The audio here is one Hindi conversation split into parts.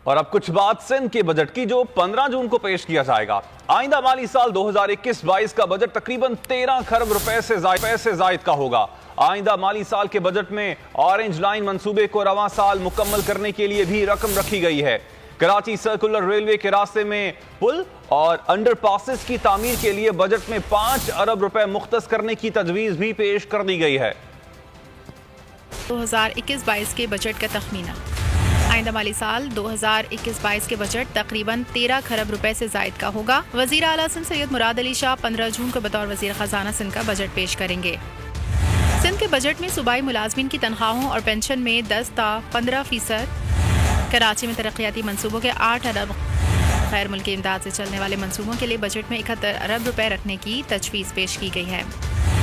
और अब कुछ बात सिंध के बजट की, जो 15 जून को पेश किया जाएगा। आइंदा माली साल 2021-22 का बजट तकरीबन 13 खरब रुपए से जायद का होगा। आइंदा माली साल के बजट में ऑरेंज लाइन मंसूबे को रवां साल मुकम्मल करने के लिए भी रकम रखी गई है। कराची सर्कुलर रेलवे के रास्ते में पुल और अंडरपासेस की तामीर के लिए बजट में 5 अरब रुपए मुख्तस करने की तजवीज भी पेश कर दी गई है। 2021-22 के बजट का तखमीना। आइंदा माली साल 2021-22 के बजट तकरीबन 13 खरब रुपए से जायद का होगा। वजीर आला सिंध सैयद मुराद अली शाह 15 जून को बतौर वजीर खजाना सिंध का बजट पेश करेंगे। सिंध के बजट में सूबाई मुलाजमीन की तनख्वाहों और पेंशन में 10 ता 15%, कराची में तरक्याती मंसूबों के 8 अरब, गैर मुल्की इमदाद से चलने वाले मंसूबों के लिए बजट में 71 अरब रुपए रखने की तजवीज़ पेश की गई है।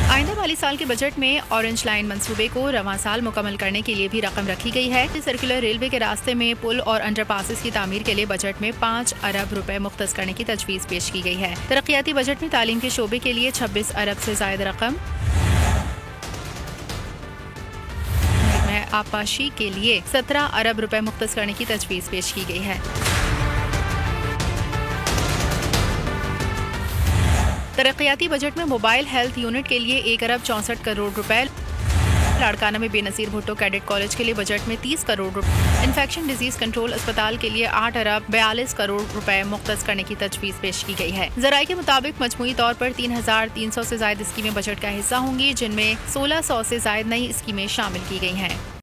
आइंदा माली साल के बजट में ऑरेंज लाइन मंसूबे को रवां साल मुकम्मल करने के लिए भी रकम रखी गई है। सर्कुलर रेलवे के रास्ते में पुल और अंडरपासेस की तामीर के लिए बजट में 5 अरब रुपए मुख्तस करने की तजवीज़ पेश की गई है। तरक्याती बजट में तालीम के शोबे के लिए 26 अरब से जायद रकम, आपाशी के लिए 17 अरब रुपए मुख्तस करने की तजवीज़ पेश की गई है। तरक्याती बजट में मोबाइल हेल्थ यूनिट के लिए 1 अरब 64 करोड़ रुपए, लाड़काना में बेनज़ीर भुट्टो कैडेट कॉलेज के लिए बजट में 30 करोड़ रुपए, इन्फेक्शन डिजीज कंट्रोल अस्पताल के लिए 8 अरब 42 करोड़ रुपए मुख्तस करने की तजवीज़ पेश की गई है। ज़राए के मुताबिक मजमूई तौर पर 3300 से जायद स्कीमें बजट का हिस्सा होंगी, जिनमें 1600 से जायद नई स्कीमें शामिल की गई हैं।